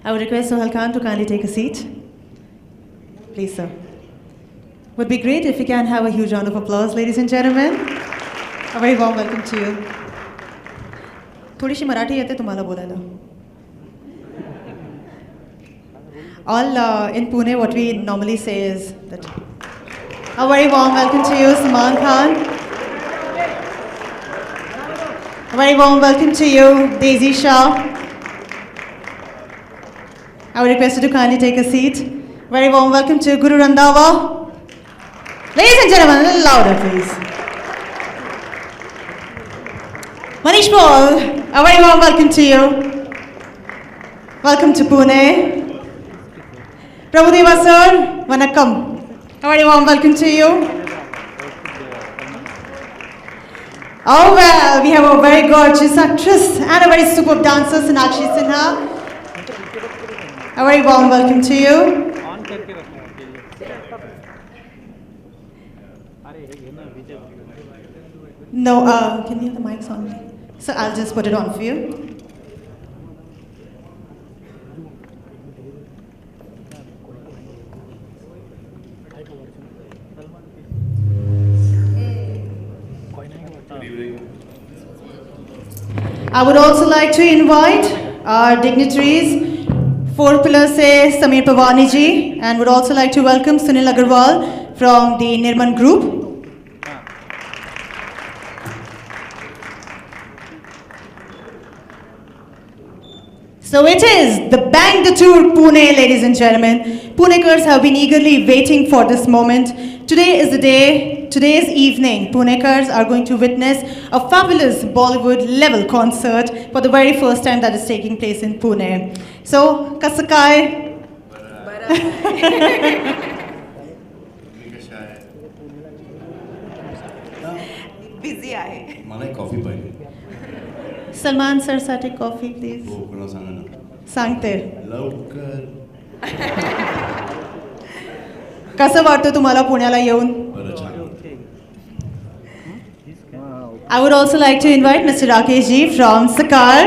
I would request Sohail Khan to kindly take a seat. Please, sir. Would be great if we can have a huge round of applause, ladies and gentlemen. A very warm welcome to you. थोडीशी मराठी येते तुम्हाला बोलायला. All in Pune, what we normally say is that a very warm welcome to you, Salman Khan. A very warm welcome to you, Daisy Shah. I would request you to kindly take a seat. Very warm welcome to Guru Randhawa. Ladies and gentlemen, a little louder, please. Manish Paul, a very warm welcome to you. Welcome to Pune. Prabhudeva sir, vanakkam. A very warm welcome to you. Oh well, we have a very gorgeous actress and a very superb dancer, Sonakshi Sinha. A very warm welcome to you. No, can you have the mics on? So I'll just put it on for you. I would also like to invite our dignitaries, 4 Pillars se Sameer Pawani ji, and would also like to welcome Sunil Agarwal from the Nirman Group. So it is the Bang the Tour Pune, ladies and gentlemen. Punekars have been eagerly waiting for this moment. Today is the day, today's evening, Punekars are going to witness a fabulous Bollywood level concert for the very first time that is taking place in Pune. So, Kasakai. Busy आहे. मला coffee पाहिजे. Salman sir, साठी coffee please. हो कोणा सांगा ना. सांगते. लवकर. कसं वाटतं तुम्हाला पुण्याला येऊन? बरं छान. I would also like to invite Mr. Rakesh ji from Sakar,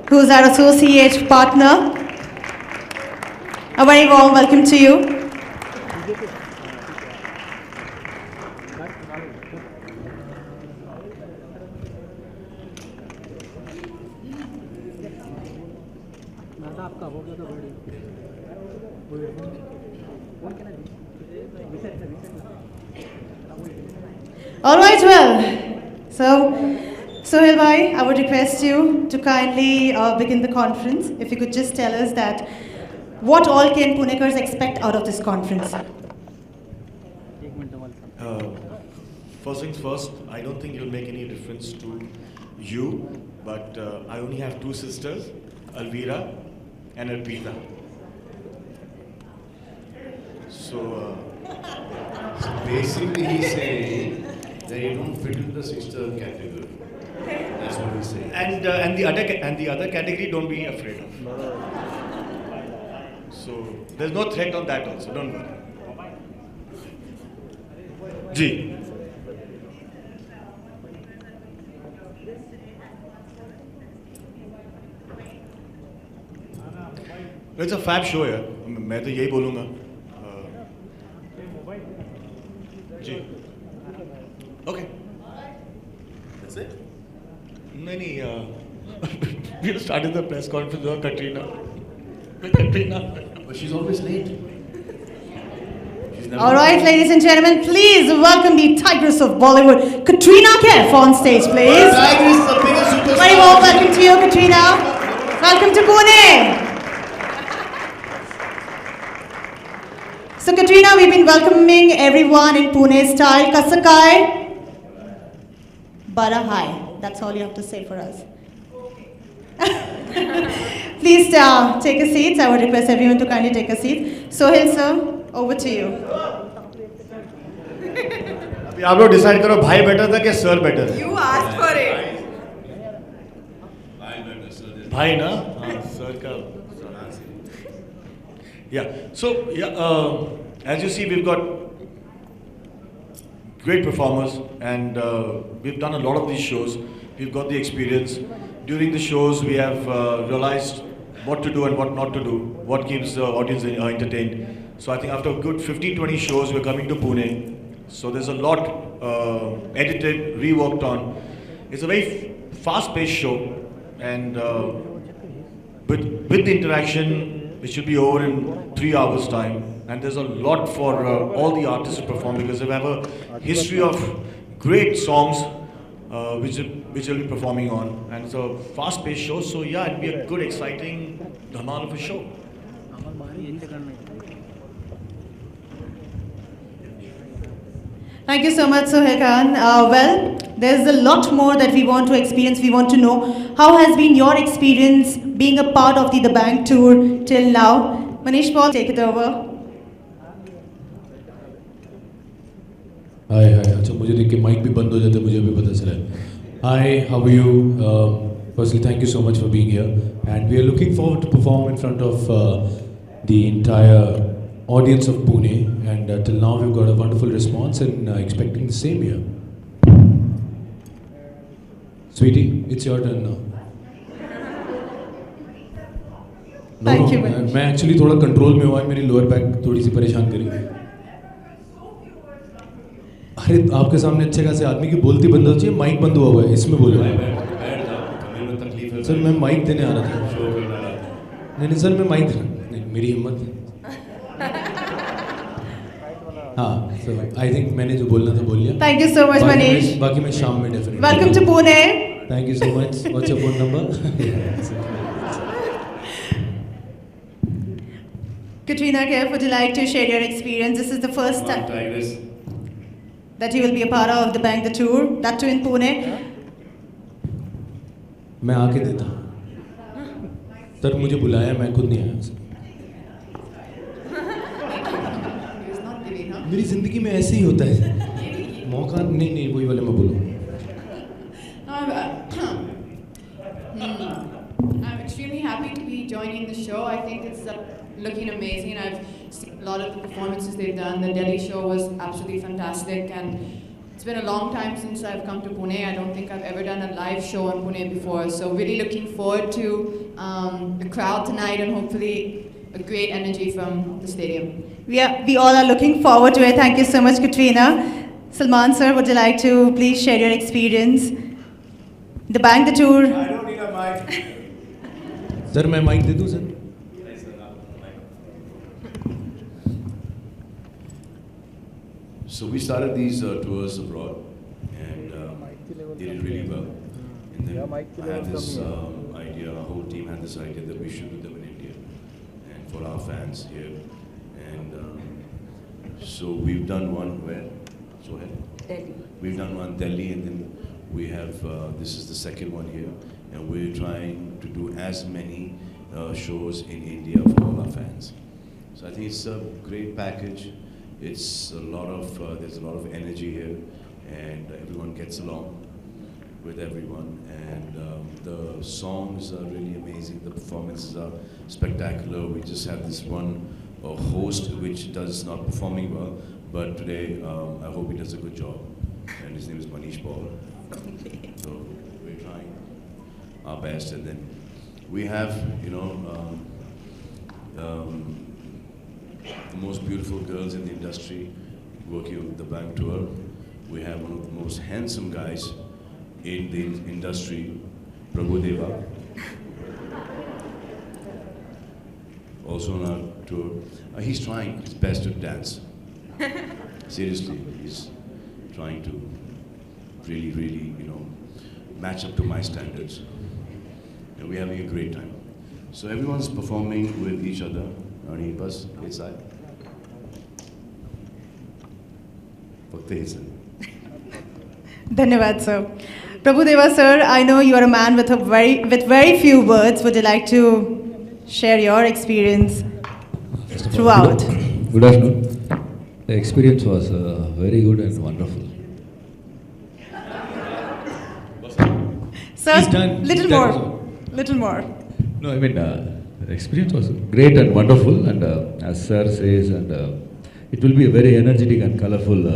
who is our associate partner. A very warm welcome to you. All right, well, so Sohail bhai, I would request you to kindly begin the conference. If you could just tell us that what all can Punekars expect out of this conference? First things first, I don't think it'll make any difference to you, but I only have 2 sisters, Alvira and Arpita. So basically he's saying that you don't fit into the sister category. That's what he's saying. And the other category, don't be afraid of. So there's no threat on that also. Don't worry. Ji. It's a fab show here. मैं तो यही बोलूँगा. जी. Okay. That's it. नहीं. We started the press conference with Katrina. But she's always late. All right, ladies and gentlemen, please welcome the Tigress of Bollywood, Katrina Kaif, on stage, please. Tigress, the biggest superstar. Very warm welcome to you, Katrina. Welcome to Pune. So, Katrina, we've been welcoming everyone in Pune style. Kasakai, Bara Hai. That's all you have to say for us. Please take a seat. I would request everyone to kindly take a seat. Sohail sir, over to you. अभी आप लोग decide करो भाई better था कि sir better. You asked for it. भाई ना हाँ सर का. Yeah. So yeah, as you see, we've got great performers, and we've done a lot of these shows. We've got the experience. during the shows we have realized what to do and what not to do, what keeps the audience entertained. So I think after a good 15-20 shows, we're coming to Pune. So there's a lot edited, reworked on. It's a very fast-paced show, and with the interaction, it should be over in 3 hours' time. And there's a lot for all the artists to perform, because they have a history of great songs which they'll be performing on. And it's a fast-paced show, so yeah, it'll be a good, exciting dhamal of a show. Thank you so much, Sohail Khan. Well, there's a lot more that we want to experience. We want to know how has been your experience being a part of the Bang tour till now. Manish Paul, take it over. हाय हाय अच्छा मुझे देख के mic भी बंद हो जाता है मुझे भी पता चला hi how are you firstly thank you so much for being here and we are looking forward to perform in front of the entire audience of Pune, and till now we've got a wonderful response and expecting the same here. Sweetie, it's your turn now. Thank you, Manish. मैं actually थोड़ा control में हुआ है, मेरी lower back थोड़ी सी परेशान करी। अरे आपके सामने अच्छे खासे आदमी की बोलती बंद हो चाहिए, माइक बंद हुआ हुआ है, इसमें बोलो। सर मैं माइक देने आ रहा था। नहीं सर मैं माइक देना, नहीं मेरी हिम्मत है। हाँ, so I think मैंने जो बोलना था बोल लिया। Thank you so much, Manish. बाकी मैं शाम में definitely। Welcome to Pune. Thank you so much. What's your phone number? Katrina Kaif, would you like to share your experience? This is the first time that you will be a part of the Bang the Tour, that too in Pune. मैं आके देता। Sir मुझे बुलाया, मैं खुद नहीं आया sir. मेरी जिंदगी में ऐसे ही होता है, मौका नहीं वही वाले मैं बोलूँ। I'm extremely happy to be joining the show. I think it's looking amazing. I've seen a lot of the performances they've done. The Delhi show was absolutely fantastic, and it's been a long time since I've come to Pune. I don't think I've ever done a live show in Pune before. So really looking forward to the crowd tonight, and hopefully a great energy from the stadium. We all are looking forward to it. Thank you so much, Katrina. Salman sir, would you like to please share your experience? The Bang the Tour. I don't need a mic. Sir मैं mic दे दूँ sir? So we started these tours abroad, and they did really well. And then I had this idea, our whole team had this idea that we should do them in India, and for our fans here. And so we've done one where? So Delhi. we've done one Delhi, and then we have this is the second one here, and we're trying to do as many shows in India for all our fans. So I think it's a great package. It's a lot of there's a lot of energy here, and everyone gets along with everyone, and the songs are really amazing. The performances are spectacular. We just have this one host which does not performing well, but today I hope he does a good job, and his name is Manish Paul. So we're trying our best, and then we have the most beautiful girls in the industry working with the Bang Tour. We have one of the most handsome guys in the industry, Prabhu Deva, also on our tour. He's trying his best to dance. Seriously, he's trying to really, match up to my standards. And we're having a great time. So everyone's performing with each other. Rani, bus, inside. Dhanyavad sir. Prabhu Deva sir, I know you are a man with very few words. Would you like to share your experience throughout? Good afternoon. The experience was very good and wonderful. Sir, He's done. little He's more. done. Little more. No, I mean, the experience was great and wonderful, and as sir says, and it will be a very energetic and colorful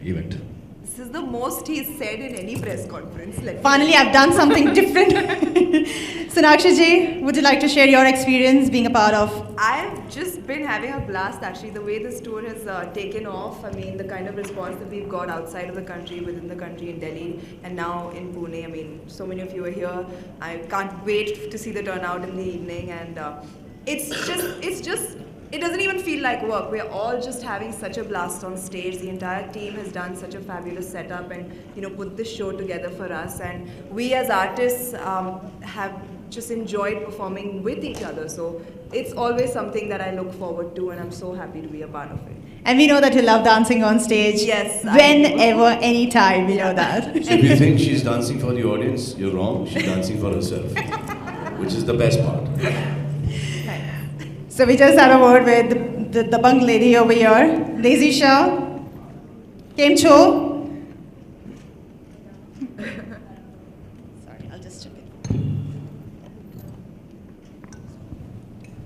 event. This is the most he's said in any press conference. Finally, I've done something different. Sonakshi ji, would you like to share your experience being a part of? I've just been having a blast actually. The way this tour has taken off, I mean, the kind of response that we've got outside of the country, within the country, in Delhi, and now in Pune. I mean, so many of you are here. I can't wait to see the turnout in the evening, and it's just. It doesn't even feel like work. We're all just having such a blast on stage. The entire team has done such a fabulous setup and put this show together for us. And we as artists have just enjoyed performing with each other. So it's always something that I look forward to, and I'm so happy to be a part of it. And we know that you love dancing on stage. Yes. Whenever, anytime, we know that. So if you think she's dancing for the audience, you're wrong. She's dancing for herself, which is the best part. So we just had a word with the bunk lady over here, Daisy Shah. Kem cho? Sorry, I'll just chip it.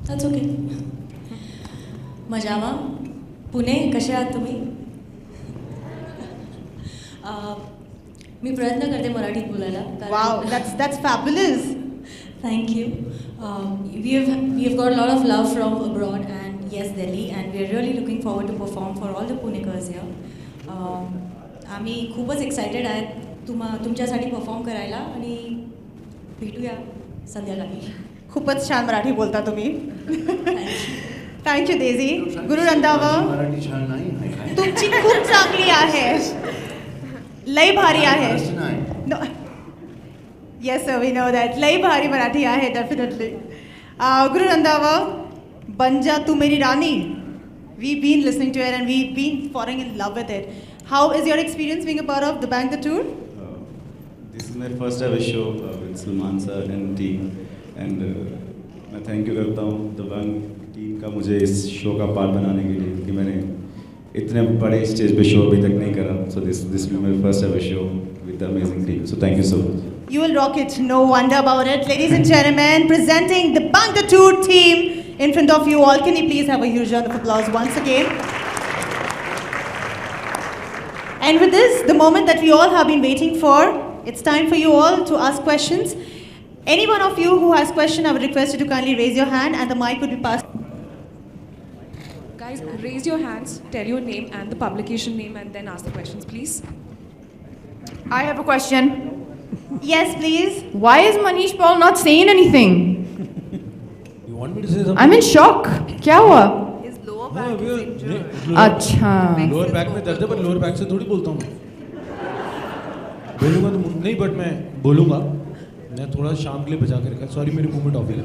That's okay. मजामा पुणे कसे आहात तुम्ही मी प्रयत्न करते मराठीत बोलायला Wow, that's fabulous. Thank you. We have got a lot of love from abroad and yes, Delhi, and we are really looking forward to perform for all the Punekars here. आम्ही खूपच एक्सायटेड आहेत तुमच्यासाठी perform करायला आणि भेटूया संध्याकाळी. खूपच छान मराठी बोलता तुम्ही. Thank you Daisy. गुरु रंधावा, मराठी छान नाही आहे काय? तुमची खूप चांगली आहे, लय भारी आहे. No. Yes, sir, we know that. लई भारी मराठी आहे, definitely. Guru Randhawa, Banja Tu Meri Rani. We've been listening to it and we've been falling in love with it. How is your experience being a part of the Bang the Tour? This is my first ever show with Salman sir and team. And मैं thank you करता हूँ the Bang team का मुझे इस show का part बनाने के लिए कि मैंने इतने बड़े stage पे show अभी तक नहीं करा. So this will be my first ever show with the amazing team. So thank you so much. You will rock it, no wonder about it. Ladies and gentlemen, presenting the Bang the Tour team in front of you all. Can you please have a huge round of applause once again? And with this, the moment that we all have been waiting for, it's time for you all to ask questions. Any one of you who has question, I would request you to kindly raise your hand and the mic would be passed. Guys, raise your hands, tell your name and the publication name and then ask the questions, please. I have a question. Yes, please. Why is Manish Paul not saying anything? You want me to say something? I'm in shock. क्या हुआ? His lower back is injured. अच्छा. Lower back में दर्द है पर lower back से थोड़ी बोलता हूँ मैं. बोलूँगा तो नहीं, बट मैं बोलूँगा. मैं थोड़ा शाम के लिए बचा के रखा. सॉरी, मेरे मुंह में टॉफी है.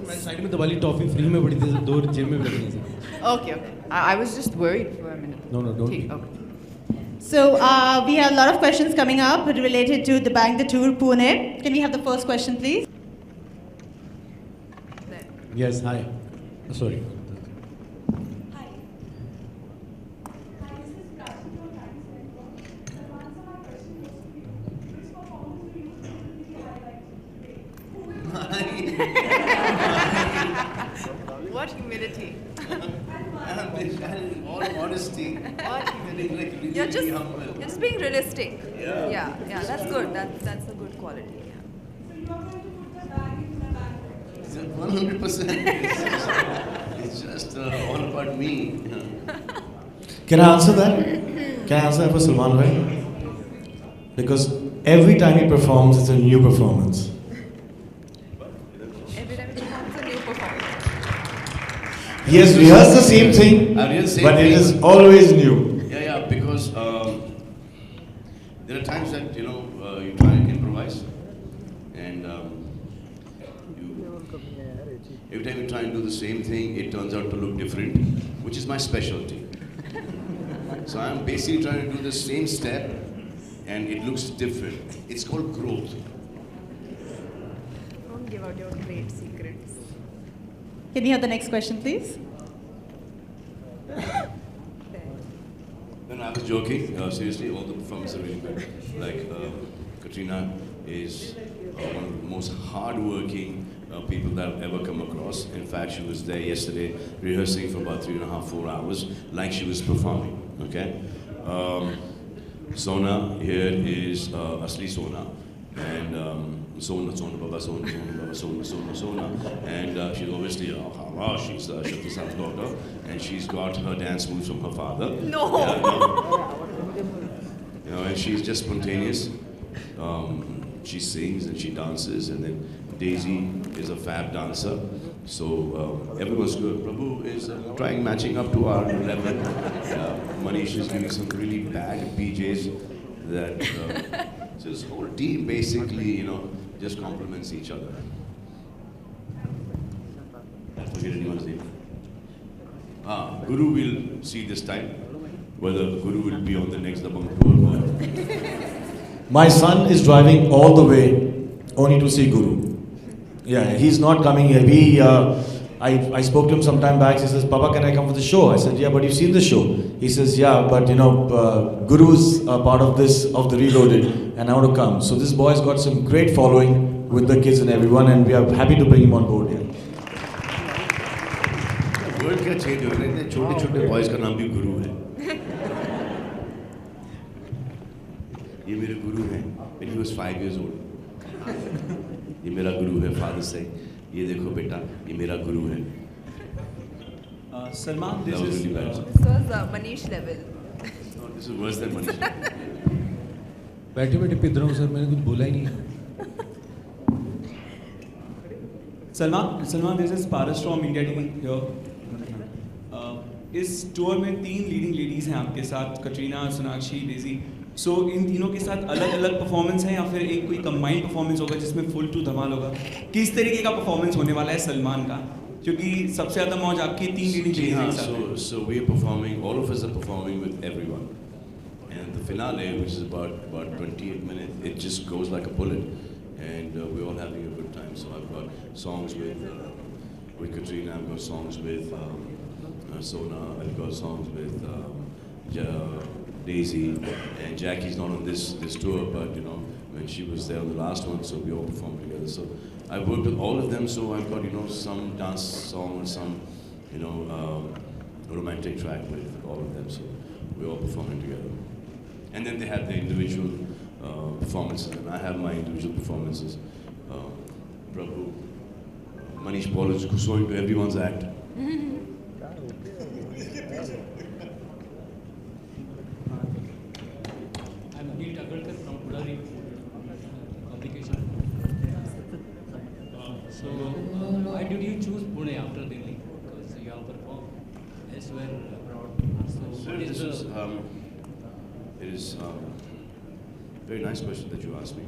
मैं साइड में दबा ली टॉफी, फ्री में पड़ी थी, 2 जेब में भी रखनी थी. Okay. I was just worried for a minute. No, don't. Okay. So we have a lot of questions coming up related to the Bang the Tour Pune. Can we have the first question, please? Yes, hi. Sorry. Hi. What humility. In all honesty, You're just being realistic. Yeah, that's good. That's a good quality. Yeah. 100%. It's just all about me. Can I answer that? Can I answer that for Salman Bhai? Because every time he performs, it's a new performance. Every time he performs, a new performance. He has rehearsed the same thing, I rehearsed the same but it thing. is always new. Yeah, because there are times that you try and improvise, and every time you try and do the same thing, it turns out to look different, which is my specialty. So I'm basically trying to do the same step, and it looks different. It's called growth. Don't give out your great secrets. Can we have the next question, please? No, I was joking. Seriously, all the performances are really good. Like Katrina is one of the most hard-working people that I've ever come across. In fact, she was there yesterday rehearsing for about 3.5, 4 hours, like she was performing. Okay. Sona here is Asli Sona, and Sona Baba, Sona Baba, Sona, and she's obviously she's Shakti San's daughter, and she's got her dance moves from her father. No. And she's just spontaneous. She sings and she dances, and then Daisy is a fab dancer. So everyone's good. Prabhu is trying matching up to our level. Manish is giving some really bad PJs that so this whole team basically, just complements each other. I forget anyone's name. Guru will see this time whether Guru will be on the next Dabang tour or. My son is driving all the way only to see Guru. Yeah, he's not coming here. I spoke to him some time back. He says, Papa, can I come for the show? I said, yeah, but you've seen the show. He says, yeah, but Guru's part of the Reloaded, and I want to come. So this boy's got some great following with the kids and everyone, and we are happy to bring him on board here. Word क्या change हो रहा है? छोटे-छोटे boys का नाम भी गुरु है. ये मेरे गुरु हैं. When he was 5 years old. ये मेरा गुरु है. Father say, ये देखो बेटा, ये मेरा गुरु है. Salman, this that was is really bad. This was Manish level. No, this is worse than Manish. बैठे-बैठे पिट रहा हूँ सर, मैंने कुछ बोला ही नहीं. Salman, this is Paras from India TV here. इस टूर में 3 लीडिंग लेडीज हैं आपके साथ, कटरीना, सोनाक्षी, डेजी. सो इन तीनों के साथ अलग-अलग परफॉर्मेंस है या फिर एक कोई कंबाइंड परफॉर्मेंस होगा जिसमें फुल टू धमाल होगा? किस तरीके का परफॉर्मेंस होने वाला है सलमान का? क्योंकि सबसे ज़्यादा मौज आपकी 3 लीडिंग लेडीज के साथ है. So we are performing. All of us are performing with everyone. And the finale, which is about 28 minutes, it just goes like a bullet, and we're all having a good time. So I've got songs with Katrina. I've got songs with Sona. I've got songs with Daisy, and Jackie's not on this tour, but when she was there on the last one, so we all performed together. So I've worked with all of them. So I've got some dance song or some romantic track with all of them. So we're all performing together. And then they have their individual performances, and I have my individual performances. Prabhu, Manish Paul is going to everyone's act. I'm Neil Takarkar from Pudari Publication. So why did you choose Pune after Delhi? Because you have performed elsewhere abroad. So what is It is very nice question that you asked me.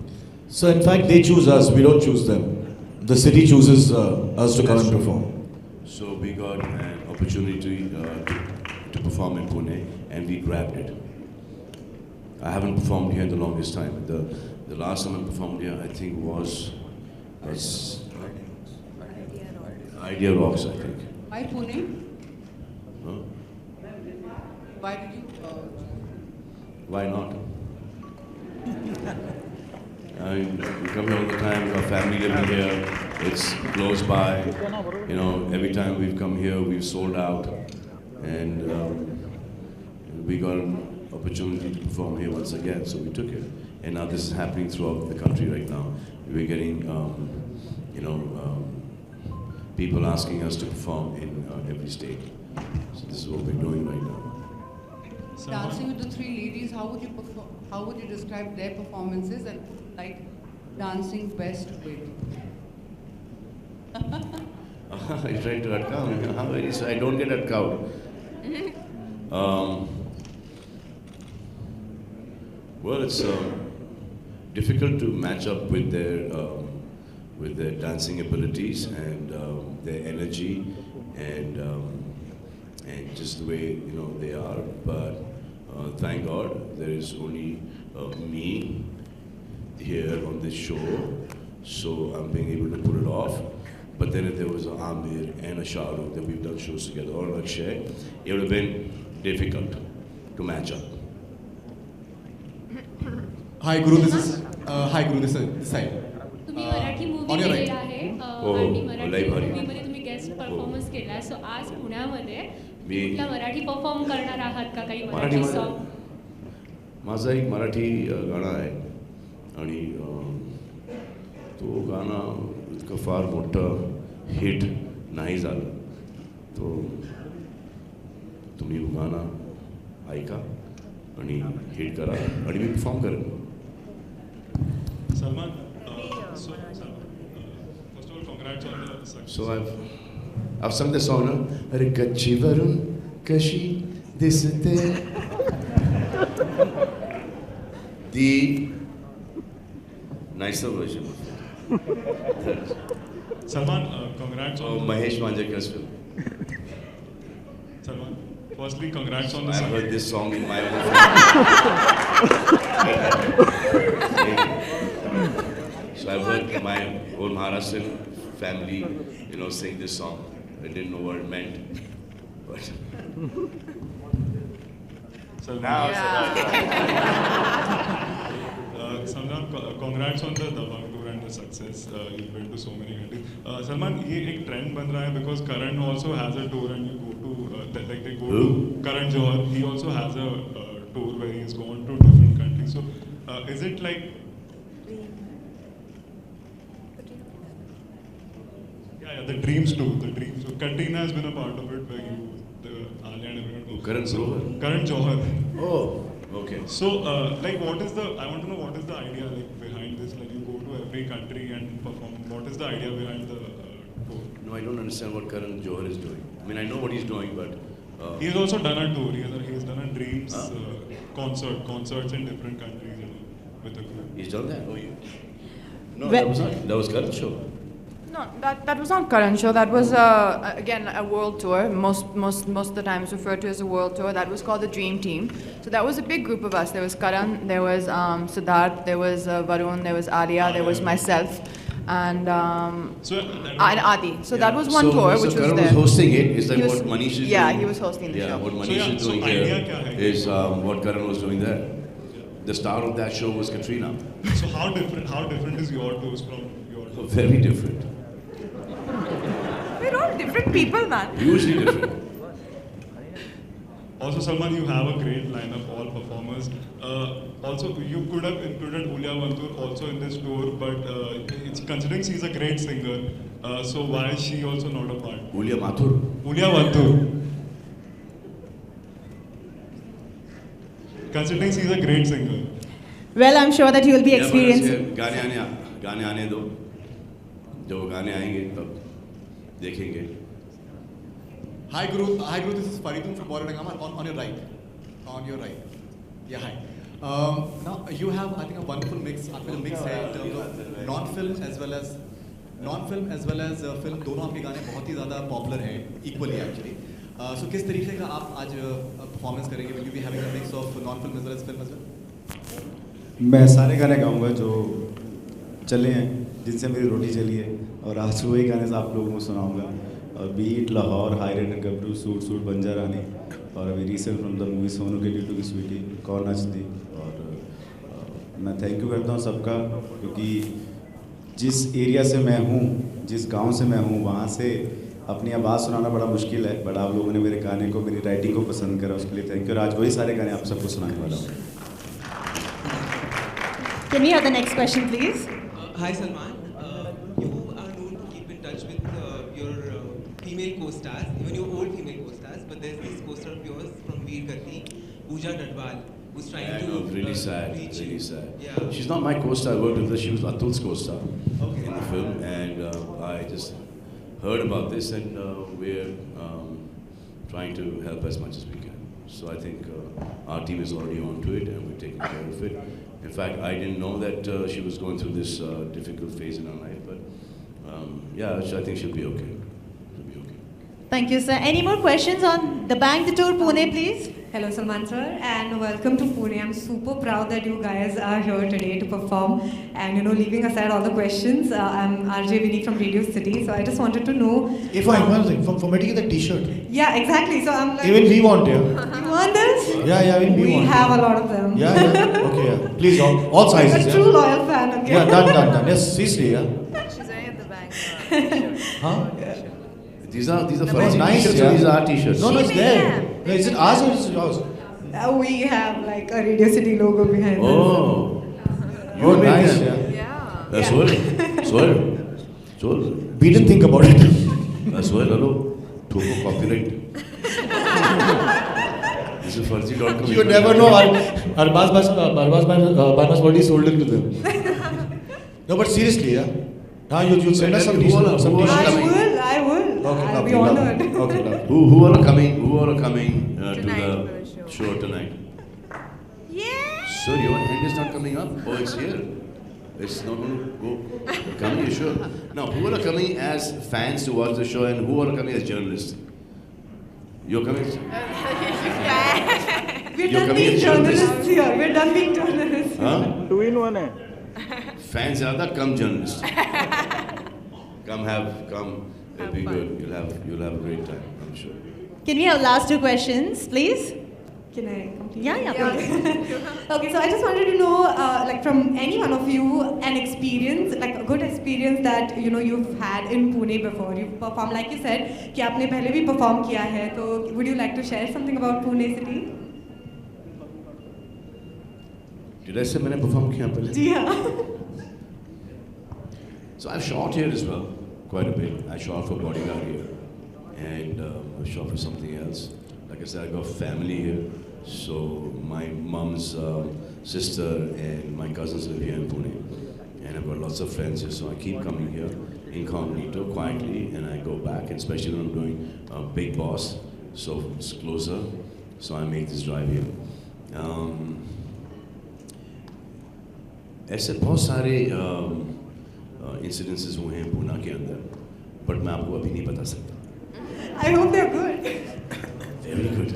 So in fact, they choose us. We don't choose them. The city chooses us to come and perform. So we got an opportunity to perform in Pune, and we grabbed it. I haven't performed here in the longest time. The last time I performed here, I think was Idea Rocks, I think. Why Pune? Huh? Why did you? Why not? I mean, we come here all the time. Our family living here. It's close by. Every time we've come here, we've sold out, and we got an opportunity to perform here once again. So we took it, and now this is happening throughout the country right now. We're getting, people asking us to perform in every state. So this is what we're doing right now. Dancing with the 3 ladies, how would you perform? How would you describe their performances and like dancing best with? You trying to atcount? I don't get atcount. Well, it's difficult to match up with their dancing abilities and their energy and just the way they are. But thank God there is only me here on this show, so I'm being able to pull it off. But then if there was an Amir and a Shah Rukh that we've done shows together, or an Akshay, it would have been difficult to match up. Hi Guru, this is this side. तुम्ही Marathi movie on your right. केलेला आहे आणि मराठी मूवीमध्ये तुम्ही guest performance केला. सो आज पुण्यामध्ये कुठला Marathi perform करणार आहात का काही मराठी सॉन्ग? माझा एक मराठी गाणं आहे आणि तो गाणं इतकं फार मोठं हिट नाही झालं. तो तुम्ही गाणं ऐका आणि हिट करा आणि मी परफॉर्म करेन. Salman, first of all, congrats on the success. So I've sung the song now. अरे गच्चीवरून कशी दिसते. The nicer version. Salman, congrats on Mahesh Manjrekar's film. Salman, firstly, congrats on the I've heard this song in my own So I've heard my whole Maharashtrian family, sing this song. I didn't know what it meant, but so now. Salman, congrats on the Dabangg tour and the success. You've been to so many countries. Salman, ये एक trend बन रहा है because Karan also has a tour and you go to they go to Karan Johar. He also has a tour where he's gone to different countries. So is it like? Yeah, the Dreams too. The Dreams. So Katrina has been a part of it where you, Alia and everyone. Karan Johar. Karan Johar. Oh. Okay. So, I want to know what is the idea behind this? Like, you go to every country and perform. What is the idea behind the tour? No, I don't understand what Karan Johar is doing. I mean, I know what he's doing, but he has also done a tour. He has done a Dreams concerts in different countries with the group. He's done that. Oh, yeah. No, that was Karan's show. No, that was not Karan show. That was again a world tour. Most of the times referred to as a world tour. That was called the Dream Team. So that was a big group of us. There was Karan, there was Siddharth, there was Varun, there was Alia, there was myself, and Adi. So that was one tour which Karan was there. was hosting it. Is that what Manish is doing? Yeah, he was hosting the show. What Manish is doing here is what Karan was doing there. The star of that show was Katrina. So how different is your tours from your tours? Very different. We're all different people, man. Hugely different. Also, Salman, you have a great lineup, all performers. Also, you could have included Ulya Vantur also in this tour, but it's considering she's a great singer, so why is she also not a part? Ulya Mathur. Ulya Vantur. Considering she's a great singer. Well, I'm sure that you will be experiencing. गाने आने दो. जब गाने आएंगे तब देखेंगे. Hi Guru, this is Faridun from Borodangama on your right. On your right. Yeah, hi. Now you have, I think, a wonderful mix. आपका जो mix है in terms of non-film as well as film, दोनों आपके गाने बहुत ही ज़्यादा popular हैं, equally actually. So किस तरीके का आप आज performance करेंगे? Will you be having a mix of non-film as well as film as well? मैं सारे गाने गाऊंगा जो चले हैं, जिनसे मेरी रोटी चली है, और आज वही गाने से आप लोगों को सुनाऊंगा. और beat, Lahore, high rated and गबरू, सूट बंजा रानी, और अभी recent from the movie Sonu के ड्यू टू की स्वीटी, कौन नचती. और मैं थैंक यू करता हूँ सबका, क्योंकि जिस एरिया से मैं हूँ, जिस गांव से मैं हूँ, वहाँ से अपनी आवाज़ सुनाना बड़ा मुश्किल है, बट आप लोगों ने मेरे गाने को, मेरी राइटिंग को पसंद करा, उसके लिए थैंक यू. और आज वही सारे गाने आप सबको सुनाने वाला हूँ. Can we have the next question, please? Hi Salman, you are known to keep in touch with your female co-stars, even your old female co-stars, but there's this co-star of yours from Veer Gati, Pooja Dadwal, who's trying to really sad, reach really you. sad. Yeah. She's not my co-star. I worked with her. She was Atul's co-star in the film, and I just heard about this, and we're trying to help as much as we can. So I think our team is already on to it, and we're taking care of it. In fact, I didn't know that she was going through this difficult phase in her life, but yeah, I think she'll be okay. Thank you, sir. Any more questions on the Bang the Tour Pune, please? Hello, Salman sir, and welcome to Pune. I'm super proud that you guys are here today to perform. And leaving aside all the questions, I'm RJ Vinny from Radio City. So I just wanted to know. If I one thing, for making the T-shirt. Yeah, exactly. So I'm like. Even we want, yeah. You want this? Yeah, even we want. We have a lot of them. Yeah. Okay, yeah. Please, all sizes. I'm a true loyal fan. Okay. Yeah, done. Yes, seriously, yeah. She's wearing at the back. Huh? These are Oh, fancy nice, T-shirts. yeah. These are T-shirts. No, it's there. No, is it ours or is it yours? We have like a Radio City logo behind us. Oh. Oh, nice. Yeah. Soil. We didn't think about it. Soil, hello. Toko copyright. This is Farzi.com. You never know. Arbaz already sold it to them. No, but seriously, yeah. Now you send us some decent. I will. Okay, I'll be honored. Okay, lovely. Who all are coming? Who all are coming to the show tonight? Yeah. Sir, your hand is not coming up. Oh, it's here. It's not going to go. Coming, you sure? Now, who all are coming as fans to watch the show, and who all are coming as journalists? You're coming. We're You're done coming being as journalists. journalists here. We're done being journalists. Huh? 2-in-1 है. Fans ज़्यादा कम journalists. Come. It'll be good. You'll have a great time, I'm sure. Can we have last two questions, please? Can I complete? Yeah, please. Okay, so I just wanted to know, like from any one of you, an experience, like a good experience that you've had in Pune before. You've performed, like you said, कि आपने पहले भी perform किया है. So would you like to share something about Pune city? Did I say मैंने perform किया पहले? जी हाँ. So I've shot here as well, quite a bit. I shot for Bodyguard here, and I shot for something else. Like I said, I got family here, so my mom's sister and my cousins live here in Pune, and I've got lots of friends here, so I keep coming here incognito, quietly, and I go back, and especially when I'm doing Big Boss, so it's closer, so I make this drive here. ऐसे बहुत सारे incidences हुए हैं पूना के अंदर, but मैं आपको अभी नहीं बता सकता. I hope they're good. Very good.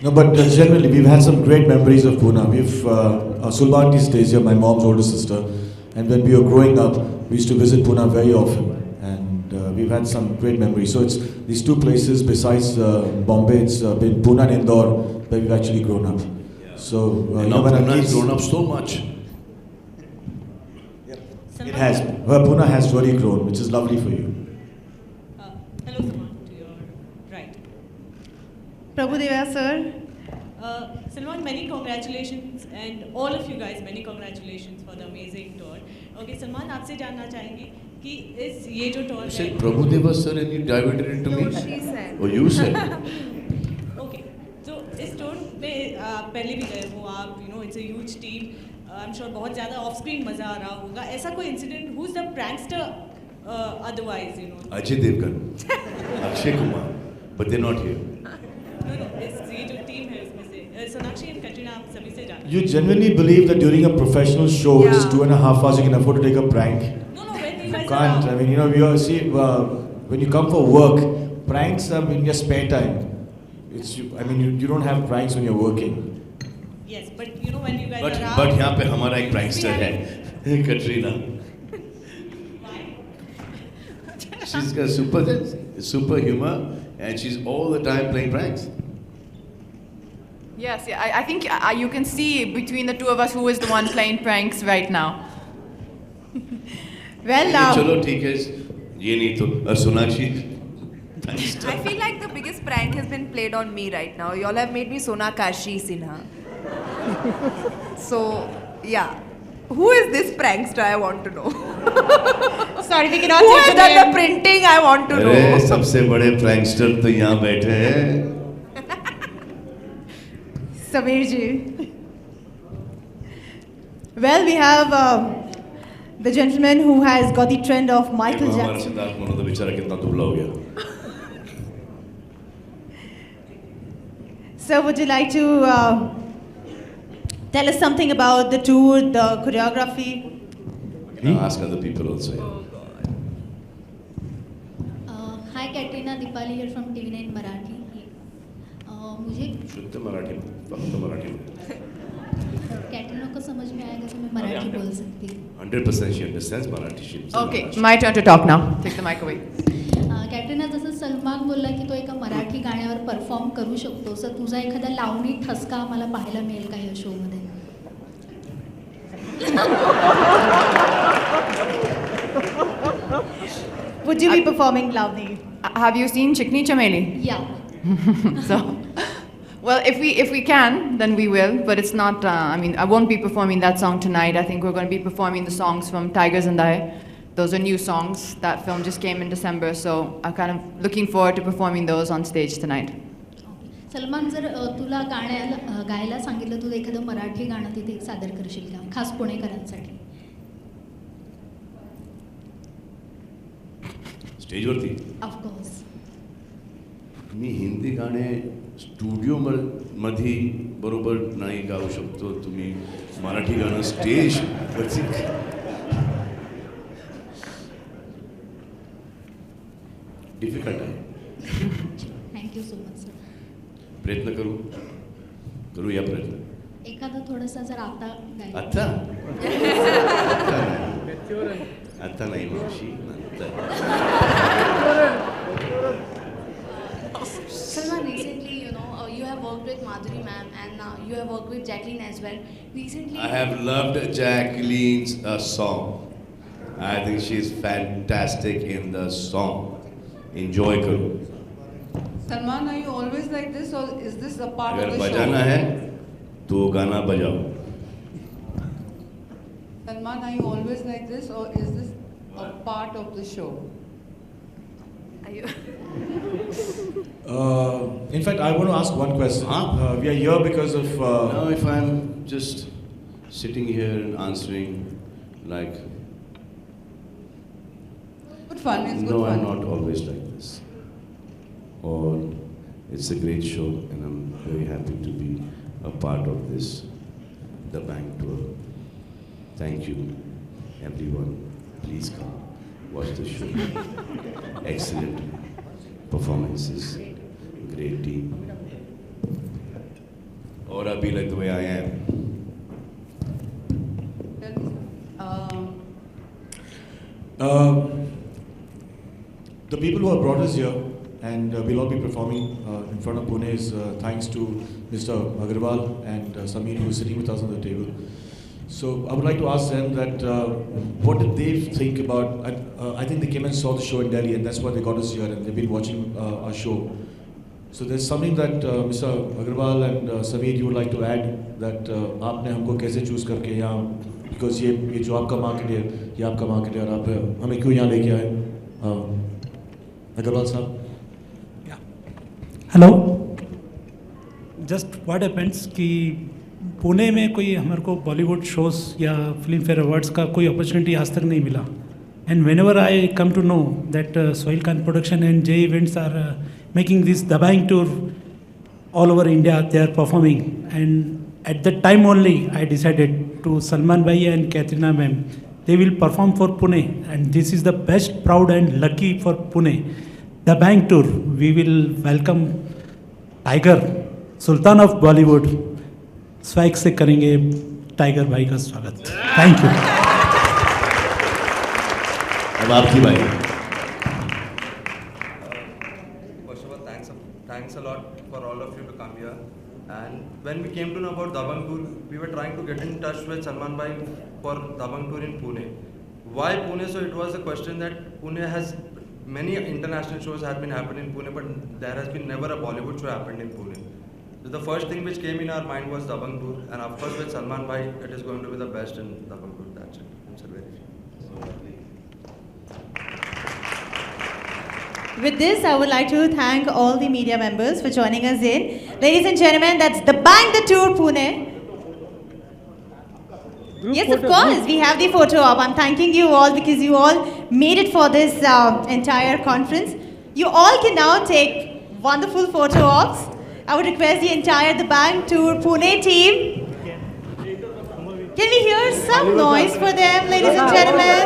No, but generally, we've had some great memories of Pune. Sulbanti stays here, my mom's older sister, and when we were growing up, we used to visit Pune very often, and we've had some great memories. So it's these two places besides Bombay, it's been Pune and Indore where we've actually grown up. So now Pune has grown up so much. It has. Well, Pune has really grown, which is lovely for you. Hello, Salman, to your right. Prabhudeva sir. Salman, many congratulations, and all of you guys, many congratulations for the amazing tour. Okay, Salman, आपसे जानना चाहेंगे कि इस ये जो tour You said Prabhudeva sir and you diverted it to me? No, she said. Oh, you said. Okay, so इस tour में आप पहले भी गए हो आप, it's a huge team. I'm sure बहुत ज़्यादा off screen मजा आ रहा होगा. ऐसा कोई incident? Who's the prankster? Otherwise, Ajay Devgan, Akshay Kumar, but they're not here. No, ये जो team है इसमें से Sonakshi and Katrina आप सभी से जानते हैं. You genuinely believe that during a professional show, which is 2.5 hours, you can afford to take a prank? No, when you guys Can't. I mean, we all see when you come for work, pranks are in your spare time. You don't have pranks when you're working. Yes, but when you guys But are out, यहाँ पे हमारा एक prankster है, Katrina. She's got super humor, and she's all the time playing pranks. Yes, yeah. I think you can see between the two of us who is the one playing pranks right now. Well, चलो ठीक है, ये नहीं तो Sonakshi. I feel like the biggest prank has been played on me right now. You all have made me Sonakshi Sinha. So, yeah. Who is this prankster? I want to know. Sorry, we cannot Who take has the done name. the printing? I want to know. अरे सबसे बड़े prankster तो यहाँ बैठे हैं. Sameer ji. Well, we have the gentleman who has got the trend of Michael हमारा Jackson. Siddharth Malhotra बेचारा कितना दुबला हो गया. So, would you like to tell us something about the tour, the choreography? Ask other people also. Hi, Katrina, Dipali here from TV9 Marathi. मुझे शुद्ध मराठी, फक्त मराठी. कैटरीना को समझ में आएगा तो मैं मराठी बोल सकती हूँ. 100% she understands Marathi. Okay, my turn to talk now. Take the mic away. Katrina, जसं सलमान बोलला की तो एका मराठी गाण्यावर परफॉर्म करू शकतो, सर तुझा एखादा लावणी ठसका आम्हाला पाहायला मिळेल का या शो मध्ये? Would you be performing Lavni? Have you seen Chikni Chameli? Yeah. So, Well, if we can, then we will. But it's not. I mean, I won't be performing that song tonight. I think we're going to be performing the songs from Tigers and I. Those are new songs. That film just came in December, so I'm kind of looking forward to performing those on stage tonight. Salman जर तुला गायला सांगितलं तू एखादं मराठी गाणं तिथे सादर करशील का खास पुणेकरांसाठी स्टेजवरती ऑफकोर्स मी हिंदी गाणे स्टुडिओ मध्ये बरोबर नाही गाऊ शकतो तुम्ही मराठी गाणं स्टेज डिफिकल्ट आहे थँक्यू सो मच सर प्रयत्न करूया प्रयत्न एखादा थोडासा जर आता आता आता नाही मावशी Salman, recently, you have worked with Madhuri ma'am and now you have worked with Jacqueline as well. Recently, I have loved Jacqueline's song. I think she's fantastic in the song. Enjoy karo. Salman, are you always like this or is this a part of the show? अगर बजाना है तो गाना बजाओ. Salman, are you always like this or is this a part of the show? Are you? In fact, I want to ask one question. We are here because of. Now, if I'm just sitting here and answering, like. Good fun. It's good no, fun. I'm not always like this. Or it's a great show, and I'm very happy to be a part of this, the Bank Tour. Thank you, everyone. Please come, watch the show. Excellent performances, great team. Or I'll be like the way I am. The people who have brought us here, and we'll all be performing in front of Pune, is thanks to Mr. Agarwal and Sameer, who is sitting with us on the table. So I would like to ask them that what did they think about? I think they came and saw the show in Delhi, and that's why they got us here, and they've been watching our show. So there's something that Mr. Agarwal and Sameer, you would like to add that आपने हमको कैसे choose करके यहाँ, because ये जो आपका market है, ये आपका market है, और आप हमें क्यों यहाँ लेके आए? Agarwal साहब. हेलो जस्ट व्हाट हैपेंस कि पुणे में कोई हमारे को बॉलीवुड शोज़ या फिल्म फेयर अवार्ड्स का कोई अपॉर्चुनिटी आज तक नहीं मिला and whenever I come to know that Sohail Khan production and J events are making this Dabangg tour all over India they are performing and at that time only I decided to Salman bhai and Katrina ma'am they will perform for Pune and this is the best proud and lucky for Pune the bank tour we will welcome Tiger Sultan of Bollywood swag से करेंगे tiger भाई का स्वागत thank you अब आपकी बारी Thanks a lot for all of you to come here. And when we came to know about Dabang Tour, we were trying to get in touch with Salman Bhai for Dabang Tour in Pune. Why Pune? So it was a question that Pune has many international shows have been happening in Pune, but there has been never a Bollywood show happened in Pune. So the first thing which came in our mind was Dabang Tour, and of course with Salman Bhai, it is going to be the best in Dabang Tour. That's it. It's a very With this, I would like to thank all the media members for joining us in. Ladies and gentlemen, that's the Bang the Tour Pune. Yes, of course, we have the photo op. I'm thanking you all because you all made it for this entire conference. You all can now take wonderful photo ops. I would request the entire The Bang Tour Pune team. Can we hear some noise for them, ladies and gentlemen?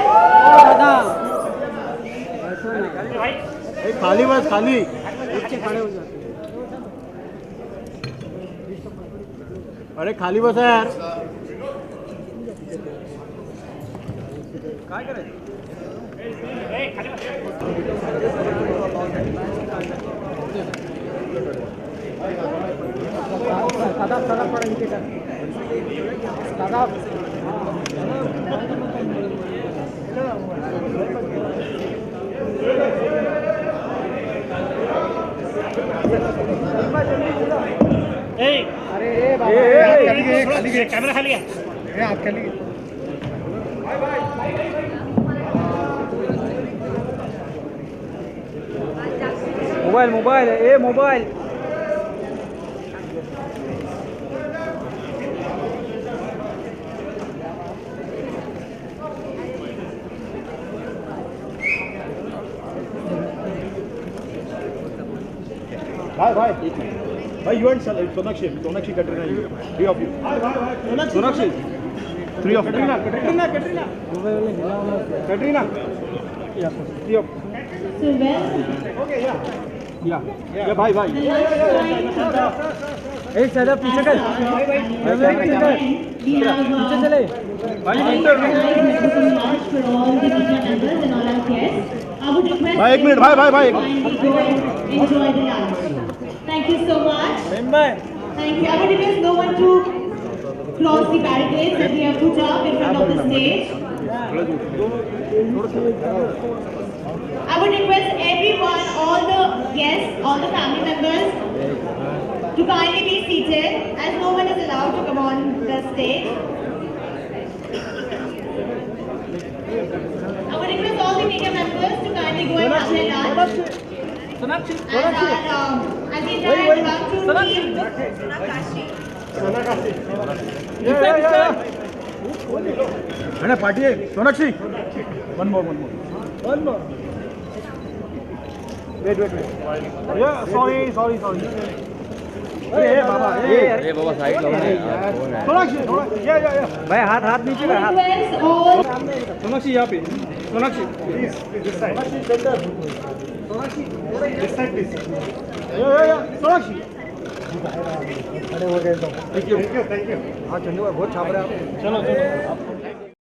खाली बस खाली नीचे खड़े हो जाते अरे खाली बस है यार काय करायचं दादा दादा पड़ा इनके दादा कैमरा खाली है हाथ खाली मोबाइल ए मोबाइल भाई you and Sonakshi Katrina, three of you. Sonakshi, three of you. Katrina. Yeah, three of. Okay, yeah, bye. Hey, Sada, पीछे कर. पीछे चले. भाई एक मिनट भाई. Enjoy the lunch. Thank you so much. Thank you. I would request no one to cross the barricades that we have put up in front of the stage. I would request everyone, all the guests, all the family members to kindly be seated as no one is allowed to come on the stage. I would request all the media members to kindly go and have their lunch. Sonakshi. And the entire Dabangtour team. Sonakshi. Party hai. Sonakshi. One more. Wait. Yeah, sorry. Hey, Baba. Hey, Baba, side लो ना यार. Sonakshi. Yeah. भाई हाथ नीचे कर हाथ. Sonakshi यहाँ पे. Sonakshi, please this side. Sonakshi, this side please. Yeah. Sonakshi. खड़े हो गए तो. Thank you. हाँ चंदू भाई बहुत छाप रहे हैं आप. चलो.